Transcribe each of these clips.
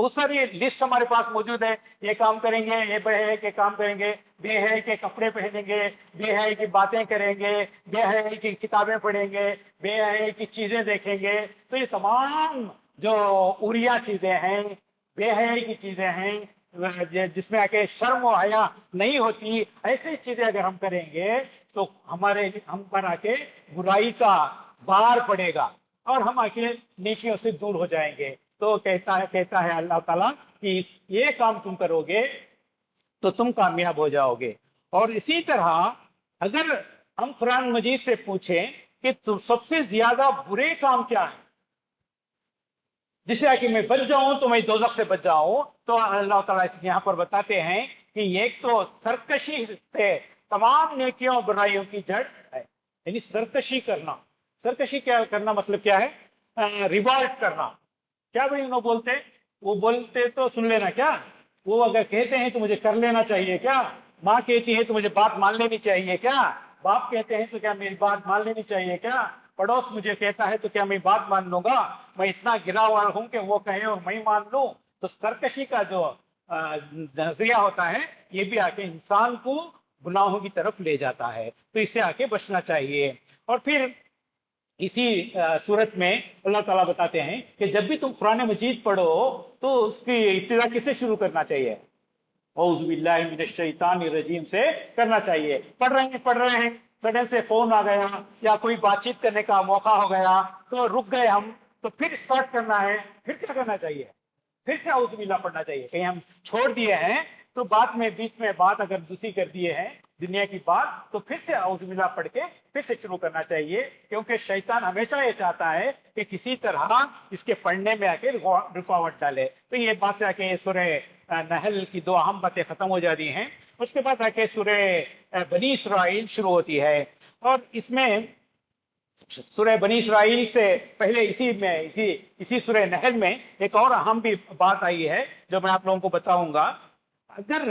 بہت ساری لسٹ ہمارے پاس موجود ہے، یہ کام کریں گے، یہ بے حیا کے کام کریں گے، بے حیا کے کپڑے پہنیں گے، بے حیا کی باتیں کریں گے، بے حیا کی کتابیں پڑھیں گے، بے حیا کی چیزیں دیکھیں گے. تو یہ تمام جو اوریا چیزیں ہیں، بے حیا کی چیزیں ہیں، جس میں آ کے شرم و حیا نہیں ہوتی، ایسی چیزیں اگر ہم کریں گے تو ہم پر آ کے برائی کا بار پڑے گا اور ہم آ کے نیکیوں سے دور ہو جائیں گے. تو کہتا ہے اللہ تعالیٰ کہ یہ کام تم کرو گے تو تم کامیاب ہو جاؤ گے. اور اسی طرح اگر ہم قرآن مجید سے پوچھیں کہ سب سے زیادہ برے کام کیا ہے جسے کہ میں بچ جاؤں تو میں دوزخ سے بچ جاؤں، تو اللہ تعالیٰ یہاں پر بتاتے ہیں کہ ایک تو سرکشی سے تمام نیکیوں اور برائیوں کی جڑ ہے. یعنی سرکشی کرنا. سرکشی کیا کرنا مطلب کیا ہے؟ ریوالٹ کرنا. کیا بھائی انہوں بولتے، وہ بولتے تو سن لینا، کیا وہ اگر کہتے ہیں تو مجھے کر لینا چاہیے، کیا ماں کہتی ہے تو مجھے بات مان لینی چاہیے، کیا باپ کہتے ہیں تو کیا میری بات مان لینی چاہیے، کیا پڑوس مجھے کہتا ہے تو کیا میں بات مان لوں گا، میں اتنا گرا ہوا ہوں کہ وہ کہیں اور میں مان لوں. تو سرکشی کا جو نظریہ ہوتا ہے یہ بھی آ کے انسان کو گناہوں کی طرف لے جاتا ہے، تو اس سے آ کے بچنا چاہیے. اور پھر اسی صورت میں اللہ تعالیٰ بتاتے ہیں کہ جب بھی تم قرآن مجید پڑھو تو اس کی ابتدا کس سے شروع کرنا چاہیے؟ اعوذ باللہ من الشیطان الرجیم سے کرنا چاہیے. پڑھ رہے ہیں سڈن سے فون آ گیا یا کوئی بات چیت کرنے کا موقع ہو گیا تو رک گئے ہم، تو پھر اسٹارٹ کرنا ہے. پھر کیا کرنا چاہیے؟ پھر سے اعوذ باللہ پڑھنا چاہیے. کہیں ہم چھوڑ دیے ہیں تو بعد میں بیچ میں بات اگر دوسری کر دیے ہیں دنیا کی بات، تو پھر سے اعوذ باللہ پڑھ کے پھر سے شروع کرنا چاہیے. کیونکہ شیطان ہمیشہ یہ چاہتا ہے کہ کسی طرح اس کے پڑھنے میں آ کے رکاوٹ ڈالے. تو یہ بات سے آ کے سورہ نحل کی دو اہم باتیں ختم ہو جاتی ہیں. اس کے بعد آ کے سورہ بنی اسرائیل شروع ہوتی ہے. اور اس میں سورہ بنی اسرائیل سے پہلے اسی سورہ نحل میں ایک اور اہم بھی بات آئی ہے جو میں آپ لوگوں کو بتاؤں گا. اگر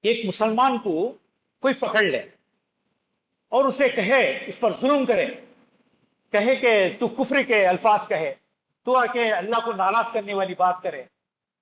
ایک مسلمان کو کوئی پکڑ لے اور اسے کہے، اس پر ظلم کرے، کہے کہ تو کفر کے الفاظ کہے، تو آ کے اللہ کو ناراض کرنے والی بات کرے،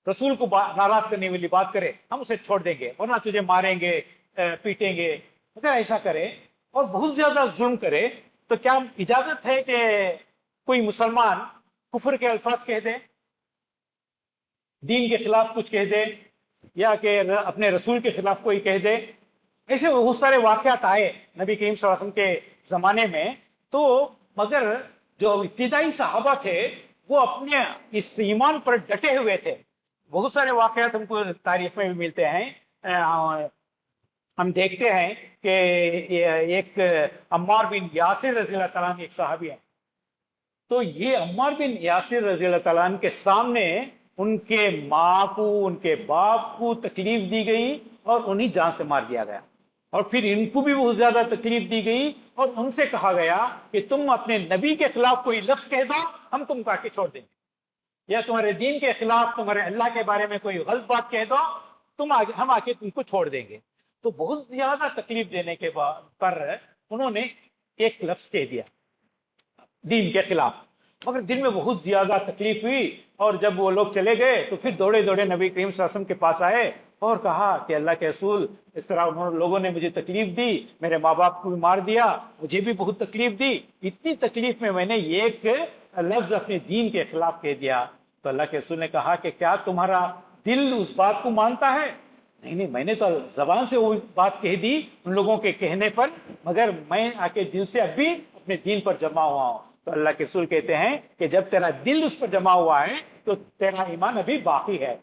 رسول کو ناراض کرنے والی بات کرے، ہم اسے چھوڑ دیں گے ورنہ تجھے ماریں گے، پیٹیں گے. اگر ایسا کرے اور بہت زیادہ ظلم کرے تو کیا اجازت ہے کہ کوئی مسلمان کفر کے الفاظ کہہ دے، دین کے خلاف کچھ کہہ دے، یا کہ اپنے رسول کے خلاف کوئی کہہ دے؟ ایسے بہت سارے واقعات آئے نبی کریم صلی اللہ علیہ وسلم کے زمانے میں. تو مگر جو ابتدائی صحابہ تھے وہ اپنے اس ایمان پر ڈٹے ہوئے تھے. بہت سارے واقعات ہم کو تاریخ میں بھی ملتے ہیں. ہم دیکھتے ہیں کہ ایک عمار بن یاسر رضی اللہ تعالیٰ عنہ ایک صحابی ہے. تو یہ عمار بن یاسر رضی اللہ تعالیٰ عنہ کے سامنے ان کے ماں کو، ان کے باپ کو تکلیف دی گئی اور انہیں جان سے مار دیا گیا. اور پھر ان کو بھی بہت زیادہ تکلیف دی گئی اور ان سے کہا گیا کہ تم اپنے نبی کے خلاف کوئی لفظ کہہ دو، ہم تم کا کے چھوڑ دیں گے، یا تمہارے دین کے خلاف، تمہارے اللہ کے بارے میں کوئی غلط بات کہہ دو، ہم آ کے تم کو چھوڑ دیں گے. تو بہت زیادہ تکلیف دینے کے پر انہوں نے ایک لفظ کہہ دیا دین کے خلاف. مگر دل میں بہت زیادہ تکلیف ہوئی اور جب وہ لوگ چلے گئے تو پھر دوڑے دوڑے نبی کریم صلی اللہ علیہ وسلم کے پاس آئے اور کہا کہ اللہ کے رسول، اس طرح لوگوں نے مجھے تکلیف دی، میرے ماں باپ کو بھی مار دیا، مجھے بھی بہت تکلیف دی، اتنی تکلیف میں نے ایک لفظ اپنے دین کے خلاف کہہ دیا. تو اللہ کے رسول نے کہا کہ کیا تمہارا دل اس بات کو مانتا ہے؟ نہیں، میں نے تو زبان سے وہ بات کہہ دی ان لوگوں کے کہنے پر، مگر میں آ کے دل سے اب بھی اپنے دین پر جمع ہوا ہوں. تو اللہ کے رسول کہتے ہیں کہ جب تیرا دل اس پر جمع ہوا ہے تو تیرا ایمان ابھی باقی ہے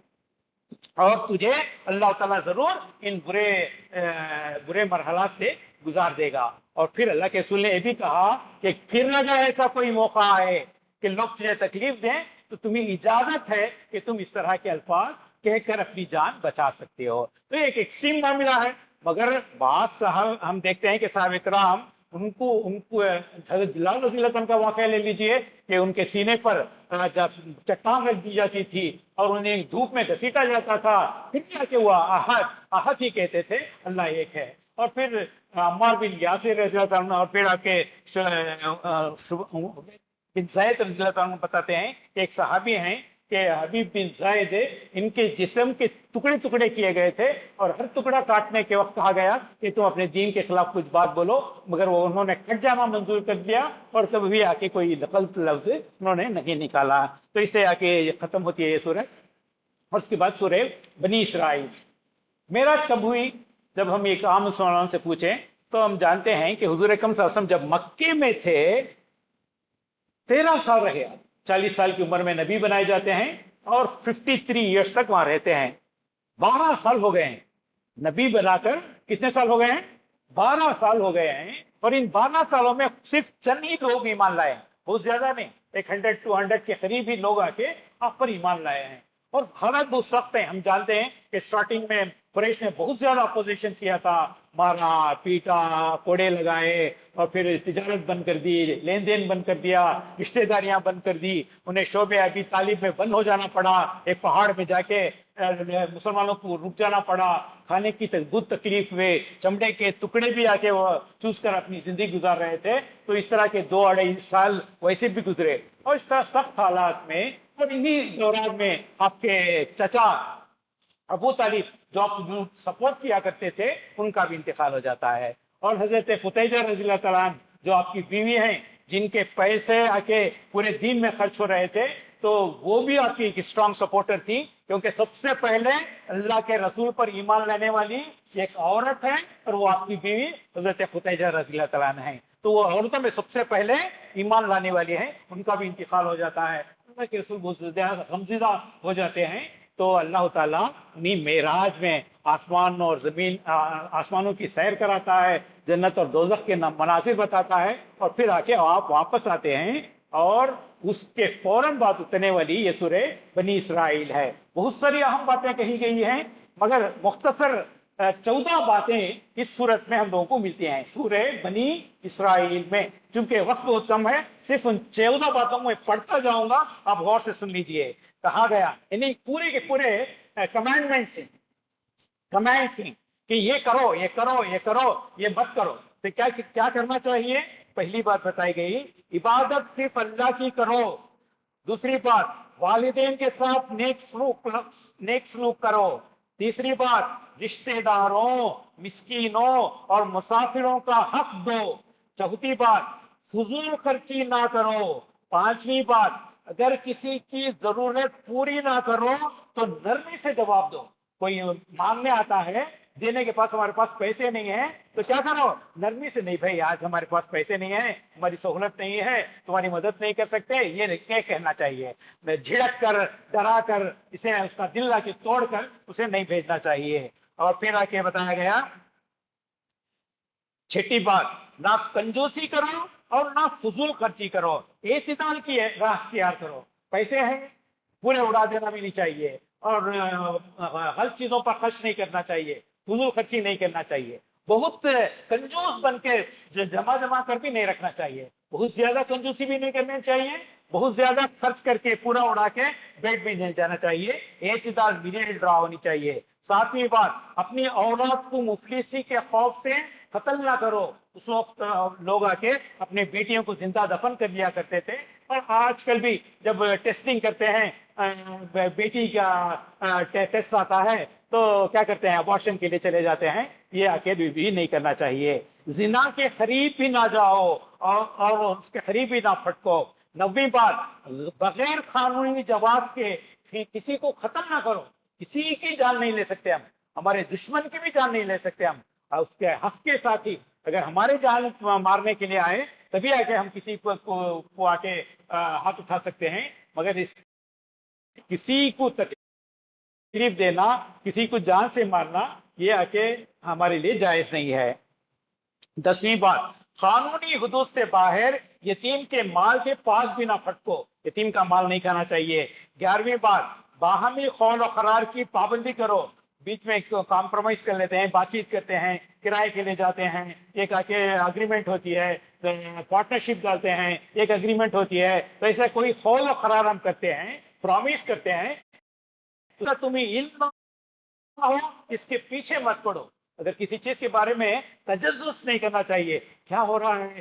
اور تجھے اللہ تعالیٰ ضرور ان برے مرحلات سے گزار دے گا. اور پھر اللہ کے رسول نے یہ بھی کہا کہ پھر اگر ایسا کوئی موقع آئے کہ لوگ تجھے تکلیف دیں تو تمہیں اجازت ہے کہ تم اس طرح کے الفاظ کہہ کر اپنی جان بچا سکتے ہو. تو ایک ایکسٹریم معاملہ ہے. مگر بعض ہم دیکھتے ہیں کہ صحابہ کرام ان کو حضرت بلال رضی اللہ عنہ کا واقعہ لے لیجئے کہ ان کے سینے پر چٹان رکھ دی جاتی تھی اور انہیں دھوپ میں گھسیٹا جاتا تھا، پھر کیا کہ وہ احد ہی کہتے تھے اللہ ایک ہے. اور پھر عمار بن یاسر رضی اللہ عنہ اور پھر آپ کے بن زید رضی اللہ عنہ بتاتے ہیں کہ ایک صحابی ہیں کہ حبیب بن زید ان کے جسم کے ٹکڑے ٹکڑے کیے گئے تھے اور ہر ٹکڑا کاٹنے کے وقت کہا گیا کہ تم اپنے دین کے خلاف کچھ بات بولو، مگر وہ انہوں نے کٹ جانا منظور کر دیا اور کبھی آ کے کوئی غلط لفظ انہوں نے نہیں نکالا. تو اس سے آ کے ختم ہوتی ہے یہ سورہ. اور اس کے بعد سورہ بنی اسرائیل. معراج کب ہوئی؟ جب ہم ایک عام مسلمانوں سے پوچھیں تو ہم جانتے ہیں کہ حضور اکرم صلی اللہ علیہ وسلم جب مکے میں تھے 13 سال رہے. 40 سال کی عمر میں نبی بنائے جاتے ہیں اور 53 ایئرس تک وہاں رہتے ہیں. 12 سال ہو گئے ہیں نبی بنا کر. کتنے سال ہو گئے ہیں؟ 12 سال ہو گئے ہیں. اور ان 12 سالوں میں صرف چند ہی لوگ ایمان لائے ہیں، بہت زیادہ نہیں. 100-200 کے قریب ہی لوگ آ کے آپ پر ایمان لائے ہیں. اور حالات بہت سخت ہیں. ہم جانتے ہیں کہ اسٹارٹنگ میں قریش نے بہت زیادہ اپوزیشن کیا تھا، مارا پیٹا، کوڑے لگائے، اور پھر تجارت بند کر دی، لین دین بند کر دیا، رشتہ داریاں بند کر دی. انہیں شعبہ ابی طالب میں بند ہو جانا پڑا، ایک پہاڑ میں جا کے مسلمانوں کو رک جانا پڑا. کھانے کی بہت تکلیف ہوئے، چمڑے کے ٹکڑے بھی آ کے وہ چوس کر اپنی زندگی گزار رہے تھے. تو اس طرح کے 2-2.5 سال ویسے بھی گزرے. اور اس طرح سخت حالات میں اور انہی دوران میں آپ کے چچا ابو طالب جو آپ کو سپورٹ کیا کرتے تھے ان کا بھی انتقال ہو جاتا ہے. اور حضرت فتیجہ رضی اللہ تعالیٰ عنہ جو آپ کی بیوی ہیں، جن کے پیسے آ کے پورے دین میں خرچ ہو رہے تھے، تو وہ بھی آپ کی ایک اسٹرانگ سپورٹر تھی، کیونکہ سب سے پہلے اللہ کے رسول پر ایمان لانے والی ایک عورت ہے اور وہ آپ کی بیوی حضرت فتیجہ رضی اللہ تعالیٰ عنہ ہیں. تو وہ عورتوں میں سب سے پہلے ایمان لانے والی ہیں، ان کا بھی انتقال ہو جاتا ہے. اللہ کے رسول بہت زیادہ غمزدہ ہو جاتے ہیں. تو اللہ تعالیٰ انہیں معراج میں آسمان اور زمین آسمانوں کی سیر کراتا ہے، جنت اور دوزخ کے مناظر بتاتا ہے، اور پھر آ کے آپ واپس آتے ہیں. اور اس کے فوراً بعد اترنے والی یہ سورہ بنی اسرائیل ہے. بہت ساری اہم باتیں کہی گئی ہیں، مگر مختصر 14 باتیں اس صورت میں ہم لوگوں کو ملتی ہیں سورہ بنی اسرائیل میں. چونکہ وقت بہت کم ہے، صرف ان 14 باتوں میں پڑھتا جاؤں گا، آپ غور سے سن لیجئے. کہا گیا یعنی پورے کے پورے کمانڈمنٹس ہیں، کمانڈ تھی کہ یہ کرو، یہ کرو، یہ کرو، یہ مت کرو. تو کیا کرنا چاہیے؟ پہلی بات بتائی گئی عبادت صرف اللہ کی کرو. دوسری بات والدین کے ساتھ نیک سلوک کرو. تیسری بات رشتہ داروں، مسکینوں اور مسافروں کا حق دو. چوتھی بات فضول خرچی نہ کرو. پانچویں بات اگر کسی کی ضرورت پوری نہ کرو تو نرمی سے جواب دو. کوئی مانگنے آتا ہے، دینے کے پاس ہمارے پاس پیسے نہیں ہیں، تو کیا کرو؟ نرمی سے، نہیں بھائی آج ہمارے پاس پیسے نہیں ہیں، ہماری سہولت نہیں ہے، تمہاری مدد نہیں کر سکتے، یہ کہنا چاہیے. جھڑک کر، ڈرا کر، اسے اس کا دل لا کے توڑ کر اسے نہیں بھیجنا چاہیے. اور پھر آ کے بتایا گیا چھٹی بات نہ کنجوسی کرو اور نہ فضول خرچی کرو، اعتدال کی راہ اختیار کرو. پیسے ہیں پورے اڑا دینا بھی نہیں چاہیے، اور غلط چیزوں پر خرچ نہیں کرنا چاہیے، فضول خرچی نہیں کرنا چاہیے. بہت کنجوس بن کے جمع کر بھی نہیں رکھنا چاہیے، بہت زیادہ کنجوسی بھی نہیں کرنی چاہیے، بہت زیادہ خرچ کر کے پورا اڑا کے بیٹھ بھی نہیں جانا چاہیے. اعتدال مڈل ڈرا ہونی چاہیے. ساتویں بات اپنی اولاد کو مفلسی کے خوف سے قتل نہ کرو. اس وقت لوگ آ کے اپنے بیٹیوں کو زندہ دفن کر لیا کرتے تھے، اور آج کل بھی جب ٹیسٹنگ کرتے ہیں، بیٹی کا ٹیسٹ آتا ہے تو کیا کرتے ہیں؟ ابارشن کے لیے چلے جاتے ہیں. یہ آ کے بھی نہیں کرنا چاہیے. زنا کے قریب بھی نہ جاؤ اور اس کے قریب بھی نہ پھٹکو. 9ویں بات بغیر قانونی جواز کے کسی کو قتل نہ کرو. کسی کی جان نہیں لے سکتے ہم، ہمارے دشمن کی بھی جان نہیں لے سکتے ہم. اس کے حق کے ساتھ ہی اگر ہمارے جان مارنے کے لیے آئے تبھی آ کے ہم کسی کو آ کے ہاتھ اٹھا سکتے ہیں، مگر کسی کو تکلیف دینا، کسی کو جان سے مارنا، یہ آ کے ہمارے لیے جائز نہیں ہے. 10ویں بات قانونی حدود سے باہر یتیم کے مال کے پاس بھی نہ پھٹکو. یتیم کا مال نہیں کھانا چاہیے. 11ویں بات باہمی قول و قرار کی پابندی کرو. بیچ میں کمپرومائز کر لیتے ہیں، بات چیت کرتے ہیں، کرائے کے لیے جاتے ہیں، ایک آ کے اگریمنٹ ہوتی ہے، پارٹنرشپ ڈالتے ہیں، ایک اگریمنٹ ہوتی ہے. تو ایسا کوئی قول و قرار ہم کرتے ہیں، پرامس کرتے ہیں، تمہیں علم نہ ہو اس کے پیچھے مت پڑو. اگر کسی چیز کے بارے میں تجسس نہیں کرنا چاہیے، کیا ہو رہا ہے،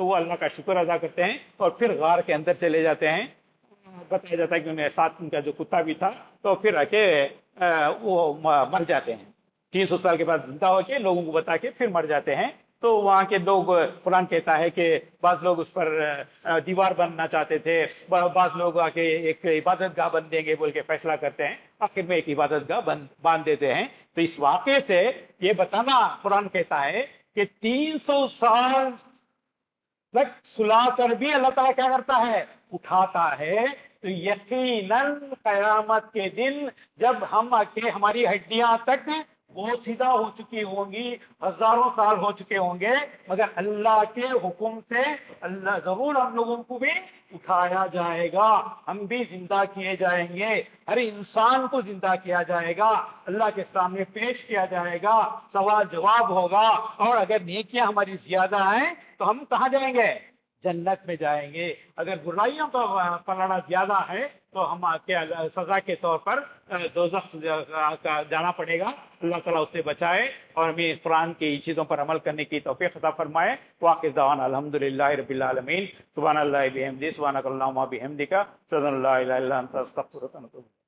تو وہ اللہ کا شکر ادا کرتے ہیں اور پھر غار کے اندر چلے جاتے ہیں. بتایا جاتا ہے کہ انہیں ساتھ ان کا جو کتا بھی تھا تو پھر آ کے وہ مر جاتے ہیں. 300 سال کے بعد زندہ ہو کے لوگوں کو بتا کے پھر مر جاتے ہیں. تو وہاں کے لوگ، قرآن کہتا ہے کہ بعض لوگ اس پر دیوار بننا چاہتے تھے، بعض لوگ آ کے ایک عبادت گاہ بن دیں گے بول کے فیصلہ کرتے ہیں، آخر میں ایک عبادت گاہ باندھ دیتے ہیں. تو اس واقعے سے یہ بتانا قرآن کہتا ہے کہ 300 سال تک سلا کر بھی اللہ تعالیٰ کیا کرتا ہے؟ اٹھاتا ہے. تو یقیناً قیامت کے دن جب ہماری ہڈیاں تک وہ سیدھا ہو چکی ہوں گی، ہزاروں سال ہو چکے ہوں گے، مگر اللہ کے حکم سے اللہ ضرور ہم لوگوں کو بھی اٹھایا جائے گا، ہم بھی زندہ کیے جائیں گے، ہر انسان کو زندہ کیا جائے گا، اللہ کے سامنے پیش کیا جائے گا، سوال جواب ہوگا. اور اگر نیکیاں ہماری زیادہ ہیں تو ہم کہاں جائیں گے؟ جنت میں جائیں گے. اگر برائیوں کا پلڑا زیادہ ہے تو ہم سزا کے طور پر دوزخ جانا پڑے گا. اللہ تعالیٰ اس سے بچائے اور ہمیں قرآن کی چیزوں پر عمل کرنے کی توفیق عطا فرمائے. واقع دعوانا الحمدللہ رب العالمین. سبحان اللہ بحمدہ، سبحانک اللہم وبحمدک، اشہد ان لا الہ الا انت، استغفرک و اتوب الیک.